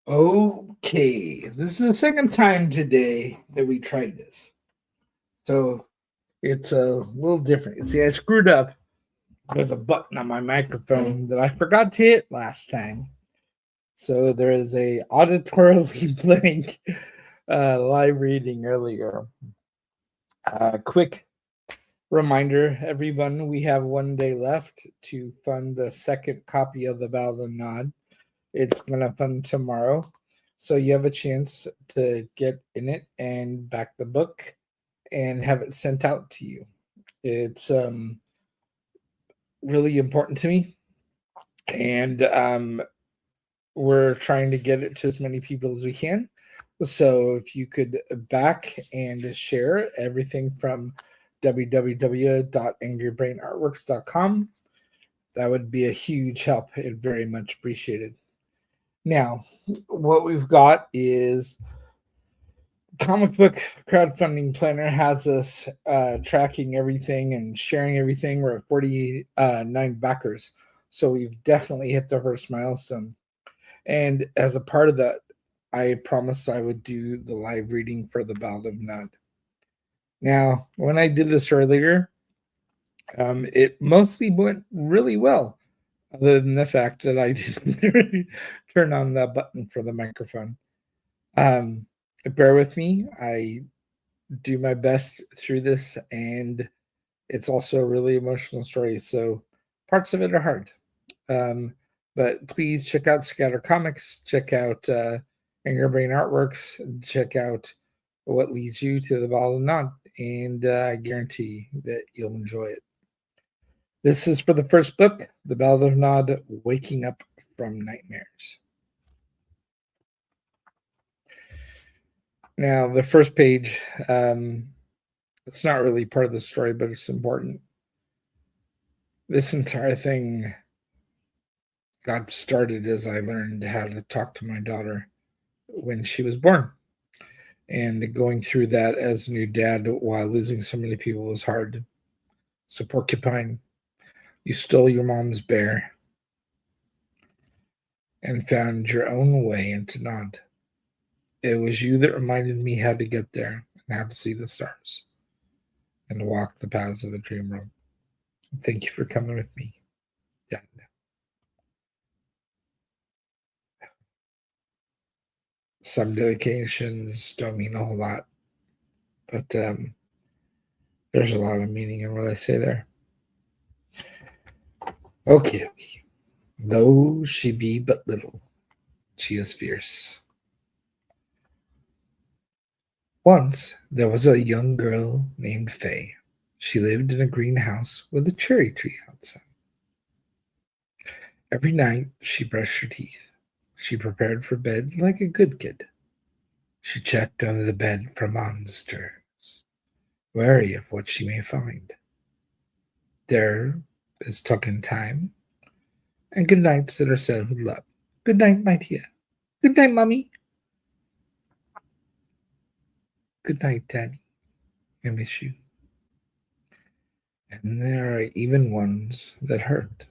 Okay, this is the second time today that we tried this. So it's a little different. See, I screwed up. There's a button on my microphone that I forgot to hit last time. So there is a auditorily playing live reading earlier. Quick reminder, everyone, we have 1 day left to fund the second copy of the Ballad. It's going to fund tomorrow. So you have a chance to get in it and back the book and have it sent out to you. It's really important to me. And we're trying to get it to as many people as we can. So if you could back and share everything from www.angrybrainartworks.com, that would be a huge help and very much appreciated. Now, what we've got is Comic Book Crowdfunding Planner has us tracking everything and sharing everything. We're at 49 backers. So we've definitely hit the first milestone. And as a part of that, I promised I would do the live reading for the Ballad of Nod. Now, when I did this earlier, it mostly went really well, other than the fact that I didn't turn on the button for the microphone. Bear with me. I do my best through this, and it's also a really emotional story, so parts of it are hard. But please check out Scatter Comics, check out Brain Artworks, check out what leads you to the Ballad Nod, and I guarantee that you'll enjoy it. This is for the first book, The Ballad of Nod, Waking Up from Nightmares. Now, the first page, it's not really part of the story, but it's important. This entire thing got started as I learned how to talk to my daughter when she was born. And going through that as a new dad while losing so many people was hard. So, Porcupine, you stole your mom's bear and found your own way into Nod. It was you that reminded me how to get there and how to see the stars and walk the paths of the dream world. Thank you for coming with me, Dad. Some dedications don't mean a whole lot, but there's a lot of meaning in what I say there. Okay. Though she be but little, she is fierce. Once there was a young girl named Fay. She lived in a greenhouse with a cherry tree outside. Every night she brushed her teeth. She prepared for bed like a good kid. She checked under the bed for monsters, wary of what she may find. There is tuck-in time, and good nights that are said with love. Good night, my dear. Good night, Mummy. Good night, Daddy. I miss you. And there are even ones that hurt.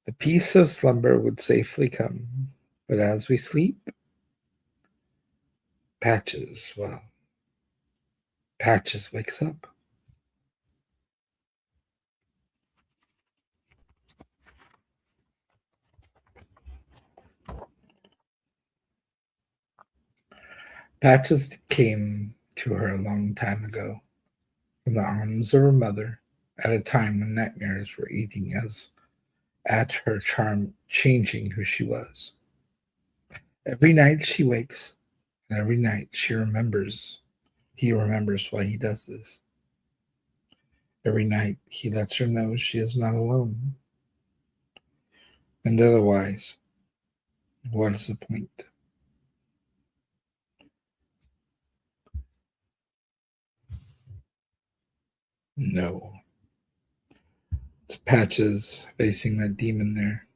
The peace of slumber would safely come, but as we sleep, Patches wakes up. Patches came to her a long time ago, from the arms of her mother, at a time when nightmares were eating at her charm, changing who she was. Every night she wakes, and every night he remembers why he does this. Every night he lets her know she is not alone. And otherwise, what is the point? No. It's Patches facing that demon there.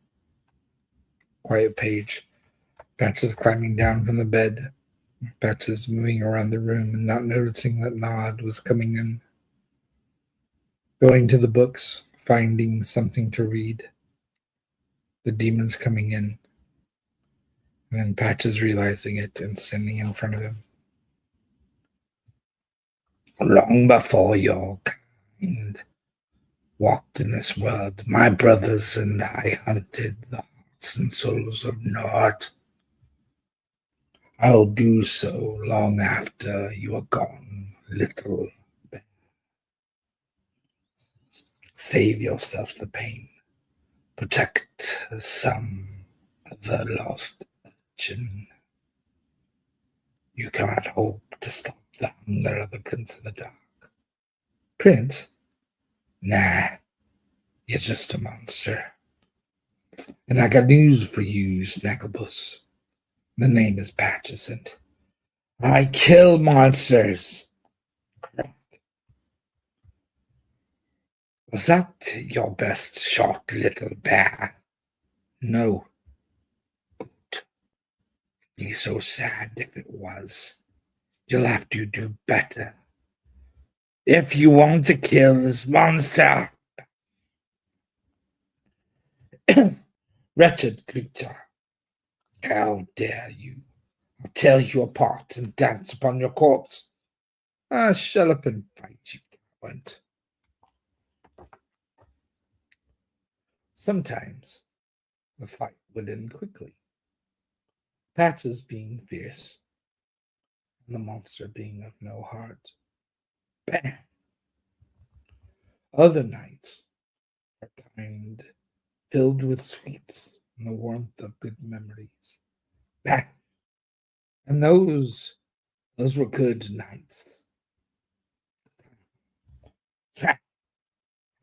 Quiet page. Patches climbing down from the bed. Patches moving around the room and not noticing that Nod was coming in. Going to the books, finding something to read. The demon's coming in. And then Patches realizing it and standing in front of him. Long before your kind walked in this world, my brothers and I hunted the hearts and souls of Nord. I'll do so long after you are gone, little bear. Save yourself the pain. Protect some of the lost urchin. You cannot hope to stop the hunger of the Prince of the Dark. Prince? Nah, you're just a monster. And I got news for you, Snackabus. The name is Patches, and I kill monsters. Was that your best shot, little bear? No. Good. Be so sad if it was. You'll have to do better. If you want to kill this monster. Wretched creature. How dare you? I'll tear you apart and dance upon your corpse. Shut up and fight, you coward. Sometimes the fight would end quickly. Patches being fierce, and the monster being of no heart. Bam! Other nights are kind, filled with sweets and the warmth of good memories. Bam! And those were good nights.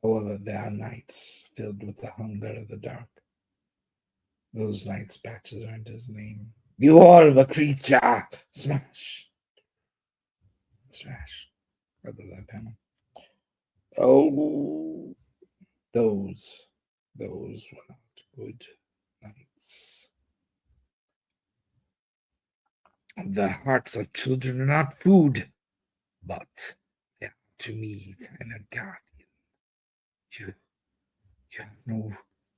However, there are nights filled with the hunger of the dark. Those nights Patches earned his name. You horrible creature! Smash! Smash. I love that panel. Oh, those were not good nights. The hearts of children are not food, but they are to me kind of guardian. You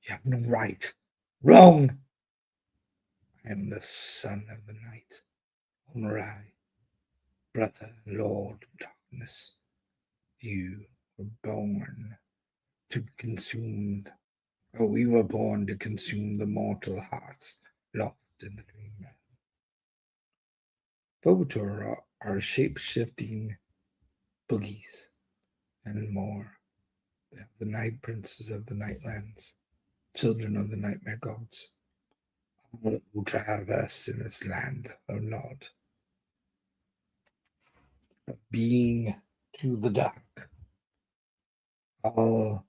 have no right. Wrong! I am the son of the night. Onurai, brother, lord of darkness. You were born to consume. Oh, we were born to consume the mortal hearts lost in the dreamland. Bobator are shape-shifting boogies and more. They are the night princes of the nightlands, children of the nightmare gods. All who traverse in this land of Nod, of being to the dark. All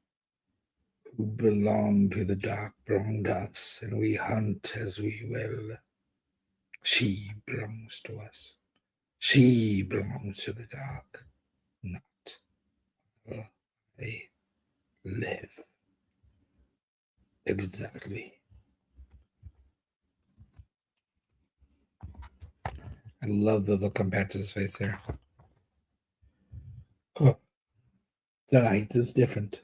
who belong to the dark belong to us, and we hunt as we will. She belongs to us. She belongs to the dark, not I live. Exactly. I love the look on Patch's face there. Oh, tonight is different.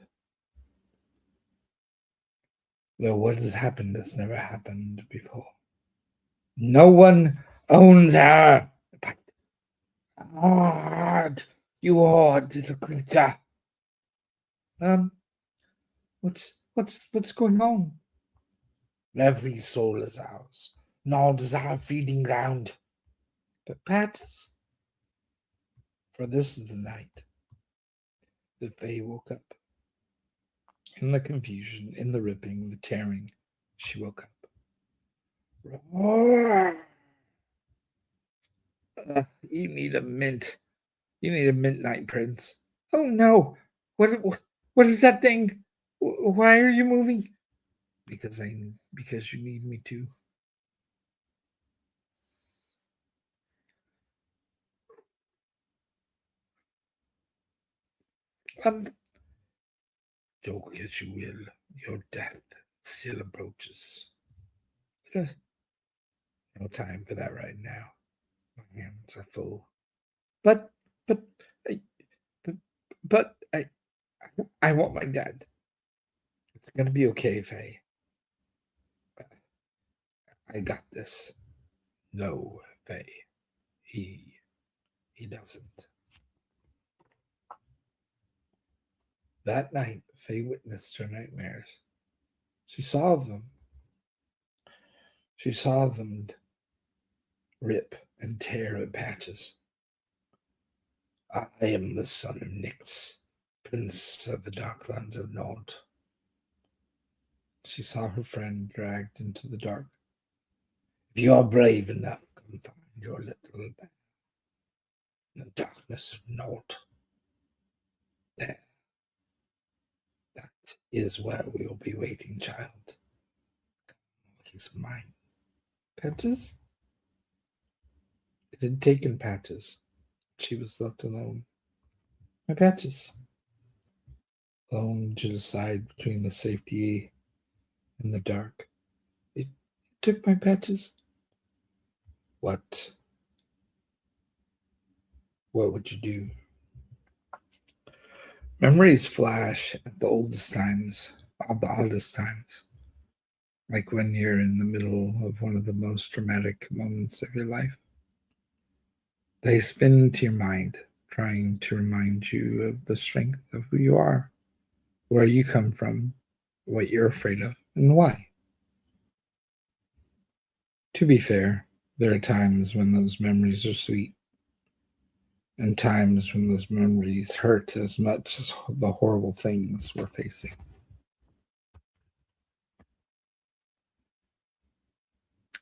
Though what has happened has never happened before. No one owns her. Hard, you hard little creature. What's going on? Every soul is ours. Nod is our feeding ground. But Pat's, for this is the night that Faye woke up. In the confusion, in the ripping, the tearing, she woke up. Roar! You need a mint. You need a midnight prince. Oh no! What is that thing? Why are you moving? Because you need me to. Joke as you will, your death still approaches. No time for that right now. My hands are full. But I want my dad. It's gonna be okay, Faye. I got this. No, Faye. He doesn't. That night, Faye witnessed her nightmares. She saw them. She saw them rip and tear at patches. I am the son of Nyx, prince of the Darklands of Nod. She saw her friend dragged into the dark. If you are brave enough, come find your little man in the darkness of Nod. There. That is where we will be waiting, child. He's mine. Patches? It had taken Patches. She was left alone. My Patches. Alone to decide between the safety and the dark. It took my Patches. What? What would you do? Memories flash at the oldest times, of the oddest times. Like when you're in the middle of one of the most dramatic moments of your life. They spin into your mind, trying to remind you of the strength of who you are, where you come from, what you're afraid of, and why. To be fair, there are times when those memories are sweet, and times when those memories hurt as much as the horrible things we're facing.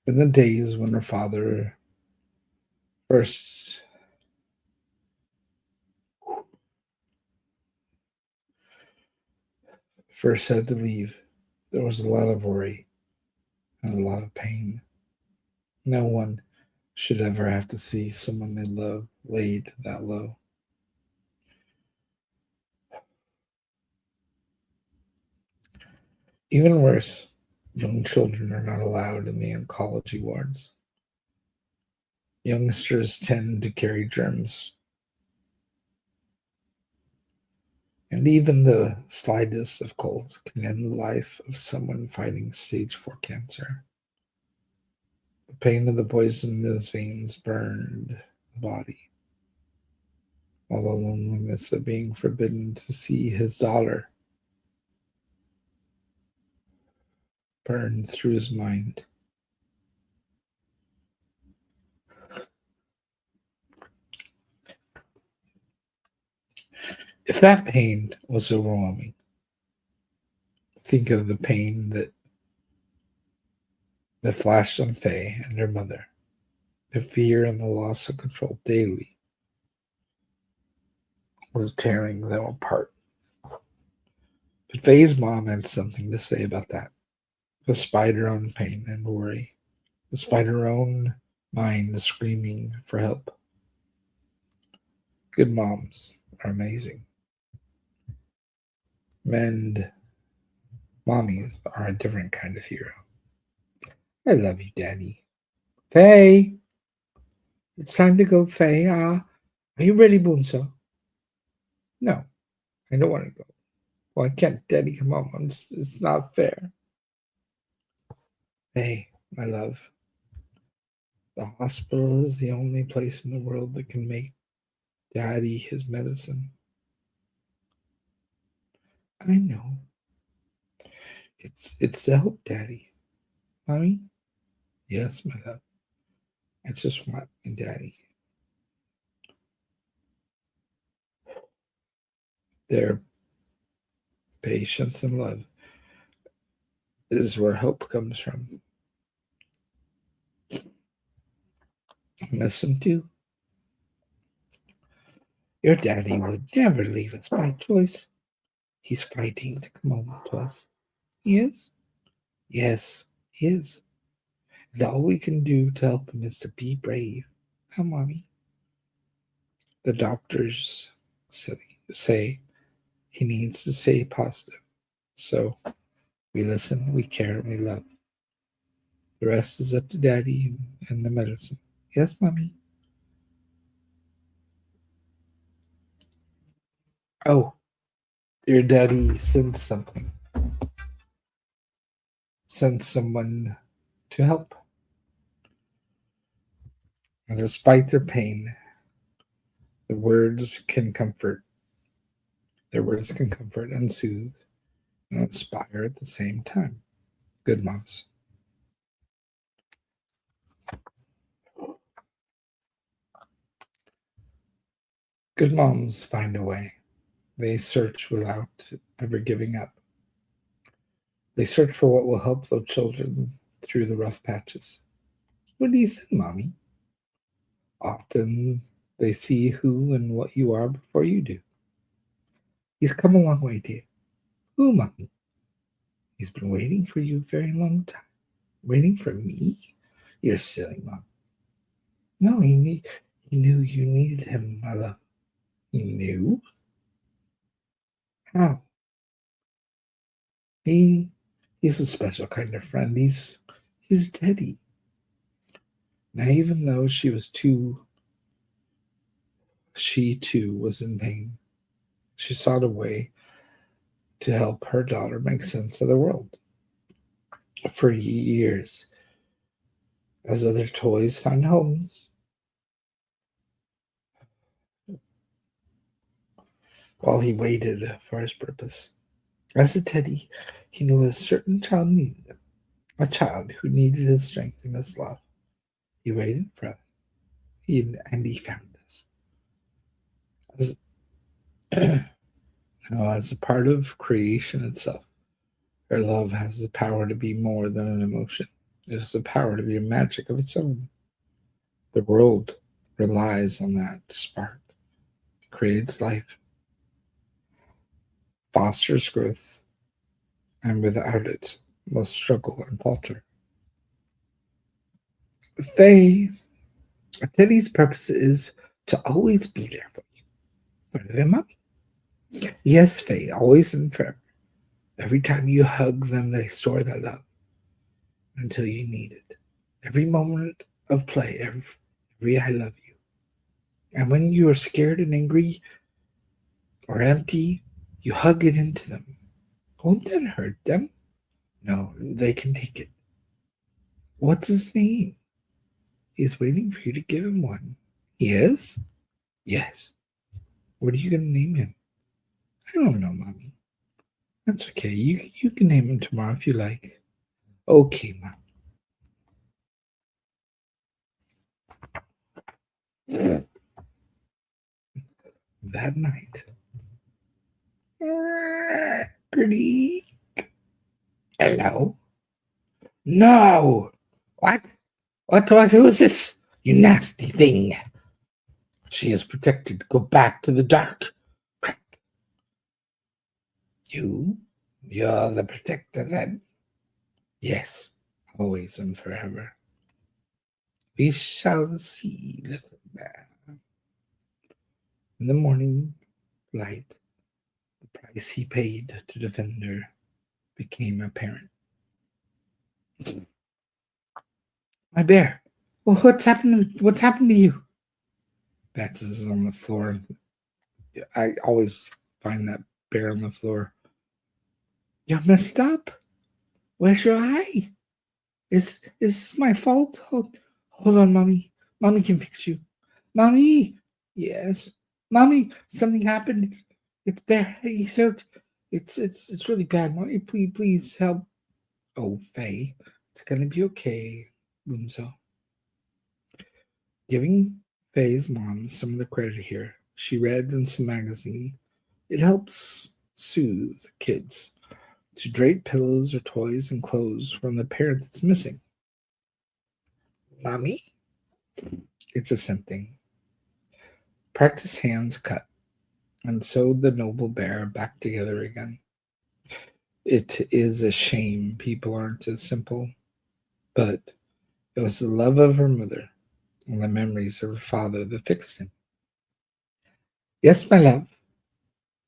In the days when her father first first had to leave, there was a lot of worry and a lot of pain. No one should ever have to see someone they love laid that low. Even worse, young children are not allowed in the oncology wards. Youngsters tend to carry germs, and even the slightest of colds can end the life of someone fighting stage 4 cancer. The pain of the poison in his veins burned the body, while the loneliness of being forbidden to see his daughter burned through his mind. If that pain was overwhelming, think of the pain that flashed on Faye and her mother. The fear and the loss of control daily was tearing them apart. But Faye's mom had something to say about that, despite her own pain and worry, despite her own mind screaming for help. Good moms are amazing. And mommies are a different kind of hero. I love you, Daddy. Faye! It's time to go, Faye. Are you ready, Bunso? No, I don't want to go. Why can't Daddy come home? It's not fair. Faye, my love, the hospital is the only place in the world that can make Daddy his medicine. I know. It's to help Daddy. Mommy? Yes, my love. I just want my Daddy. Their patience and love is where hope comes from. I miss him too. Your daddy would never leave us by choice. He's fighting to come home to us. He is? Yes, he is. And all we can do to help him is to be brave. Huh, Mommy? The doctors say he needs to stay positive. So we listen, we care, and we love. The rest is up to Daddy and the medicine. Yes, Mommy? Oh, your daddy sent something. Sent someone to help. And despite their pain, the words can comfort. Their words can comfort and soothe and inspire at the same time. Good moms. Good moms find a way. They search without ever giving up. They search for what will help their children through the rough patches. What do you say, Mommy? Often they see who and what you are before you do. He's come a long way, dear. Who, Mommy? He's been waiting for you a very long time. Waiting for me? You're silly, Mom. No, he knew you needed him, my love. He knew? How? He's a special kind of friend. He's Teddy. Now, even though she too was in pain. She sought a way to help her daughter make sense of the world. For years, as other toys found homes, while he waited for his purpose. As a Teddy, he knew a certain child needed him, a child who needed his strength and his love. He waited for us, and he found us. As, now, as a part of creation itself, her love has the power to be more than an emotion. It has the power to be a magic of its own. The world relies on that spark. It creates life, fosters growth, and without it, must struggle and falter. Teddy's purpose is to always be there for you, for their mommy. Yes, Faye, always and forever. Every time you hug them, they store that love until you need it. Every moment of play, every I love you. And when you are scared and angry or empty, you hug it into them. Won't that hurt them? No, they can take it. What's his name? He's waiting for you to give him one. He is? Yes. What are you going to name him? I don't know, Mommy. That's okay. You can name him tomorrow if you like. Okay, Mom. That night. Greedy. Hello? No! What? Who is this? You nasty thing. She is protected. Go back to the dark. You're the protector then? Yes, always and forever. We shall see, little bear. In the morning light, the price he paid to defend her became apparent. My bear. Well, what's happened to you? Bats is on the floor. I always find that bear on the floor. You're messed up. Where's your eye? Is this my fault? Hold on, Mommy. Mommy can fix you. Mommy. Yes. Mommy, something happened. It's Bear. He's hurt. It's really bad. Mommy, please help. Oh, Faye, it's gonna be okay, Bunzo. Giving Faye's mom some of the credit here. She read in some magazine. It helps soothe kids to drape pillows or toys and clothes from the parent that's missing. Mommy? It's a something. Practice hands cut and sewed the noble bear back together again. It is a shame people aren't as simple, but it was the love of her mother and the memories of her father that fixed him. Yes, my love.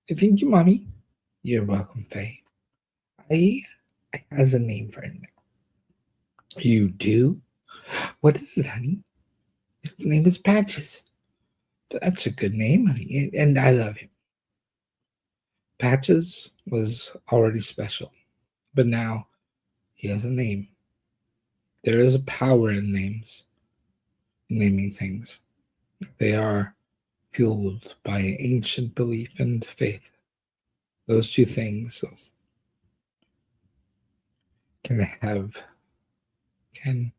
Thank you, Mommy. You're welcome, Faye. I has a name for him. You do? What is it, honey? His name is Patches. That's a good name, honey, and I love him. Patches was already special, but now he has a name. There is a power in names. naming things. They are fueled by ancient belief and faith. Those two things can have can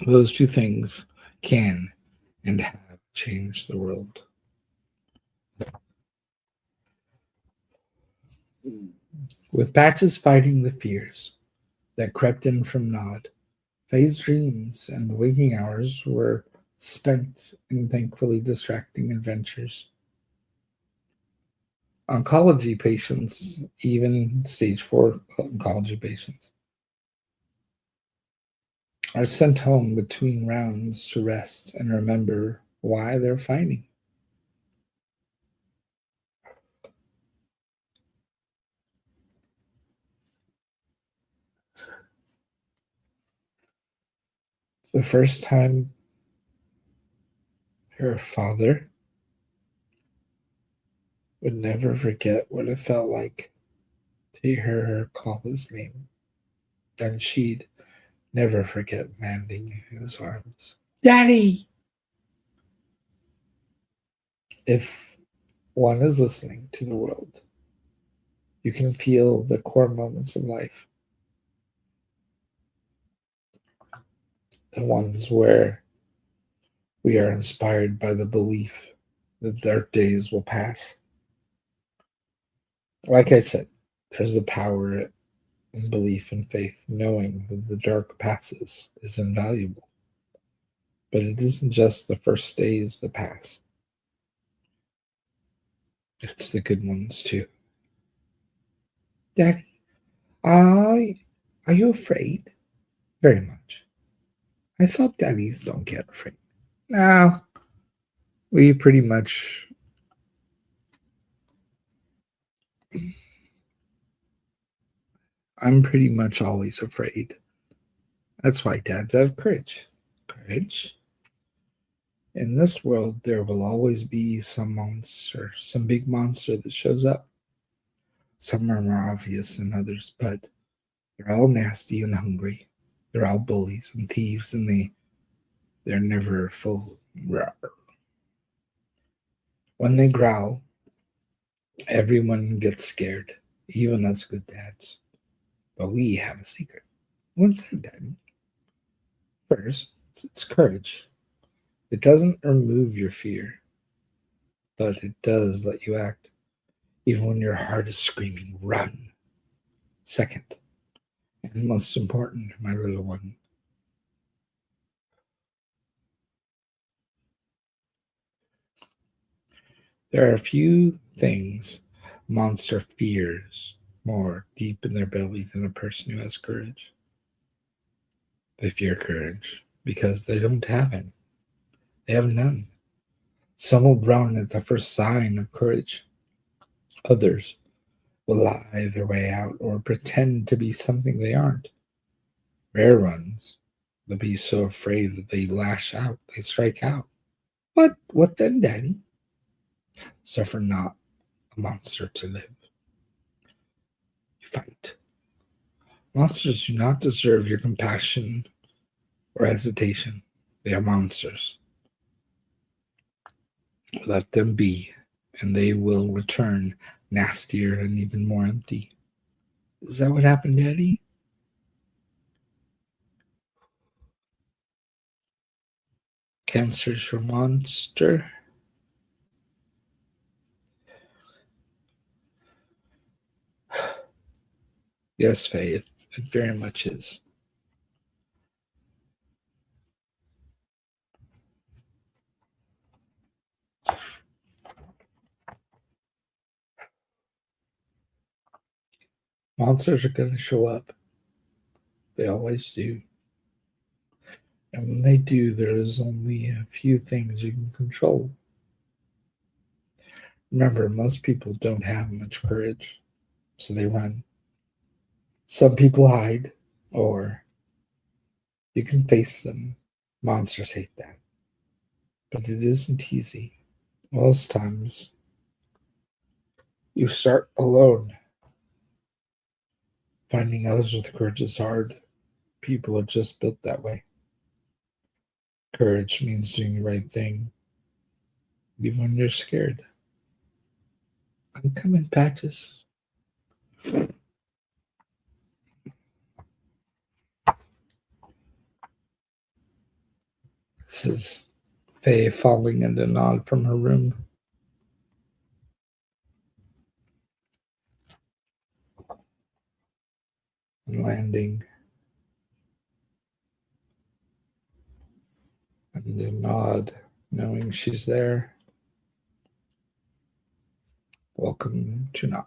those two things can and have changed the world. With Patches fighting the fears that crept in from Nod, Faye's dreams and waking hours were spent in thankfully distracting adventures. Oncology patients, even stage 4 oncology patients, are sent home between rounds to rest and remember why they're fighting. The first time her father would never forget what it felt like to hear her call his name, and she'd never forget landing in his arms. Daddy! If one is listening to the world, you can feel the core moments of life, the ones where we are inspired by the belief that dark days will pass. Like I said, there's a power in belief and faith, knowing that the dark passes is invaluable. But it isn't just the first days that pass, it's the good ones too. Daddy, are you afraid? Very much. I thought daddies don't get afraid. No, we pretty much. I'm pretty much always afraid. That's why dads have courage. Courage? In this world, there will always be some monster, some big monster that shows up. Some are more obvious than others, but they're all nasty and hungry. They're all bullies and thieves, and they're never full. When they growl, everyone gets scared, even us good dads. But we have a secret. What's that, Daddy? First, it's courage. It doesn't remove your fear, but it does let you act, even when your heart is screaming, run. Second, and most important, my little one, there are a few things monster fears more deep in their belly than a person who has courage. They fear courage because they don't have any. They have none. Some will run at the first sign of courage. Others will lie their way out or pretend to be something they aren't. Rare ones will be so afraid that they lash out, they strike out. What then, Daddy? Suffer not a monster to live. You fight. Monsters do not deserve your compassion or hesitation. They are monsters. Let them be, and they will return nastier and even more empty. Is that what happened, Daddy? Cancer's your monster? Yes, Faye, it very much is. Monsters are going to show up. They always do. And when they do, there is only a few things you can control. Remember, most people don't have much courage, so they run. Some people hide, or you can face them. Monsters hate that. But it isn't easy. Most times, you start alone. Finding others with courage is hard. People are just built that way. Courage means doing the right thing, even when you're scared. I'm coming, Patches. This is Faye falling into nod from her room. And landing. And the nod, knowing she's there. Welcome to Nod.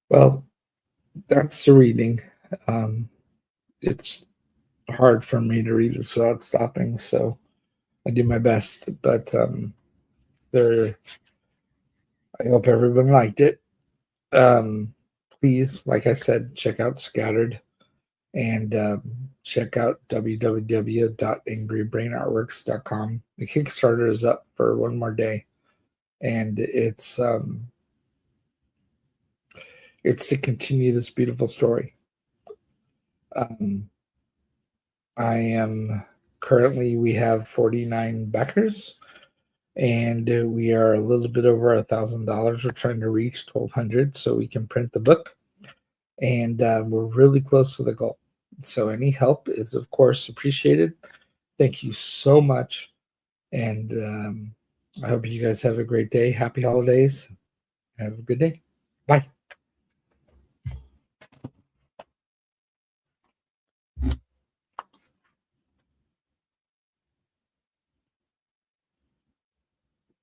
Well, that's the reading. It's hard for me to read this without stopping, so I do my best. But I hope everyone liked it. Please, like I said, check out Scattered and check out www.angrybrainartworks.com. The Kickstarter is up for one more day, and it's to continue this beautiful story. We have 49 backers, and we are a little bit over $1,000. We're trying to reach 1,200 so we can print the book, and we're really close to the goal. So any help is, of course, appreciated. Thank you so much, and I hope you guys have a great day. Happy holidays. Have a good day. Bye.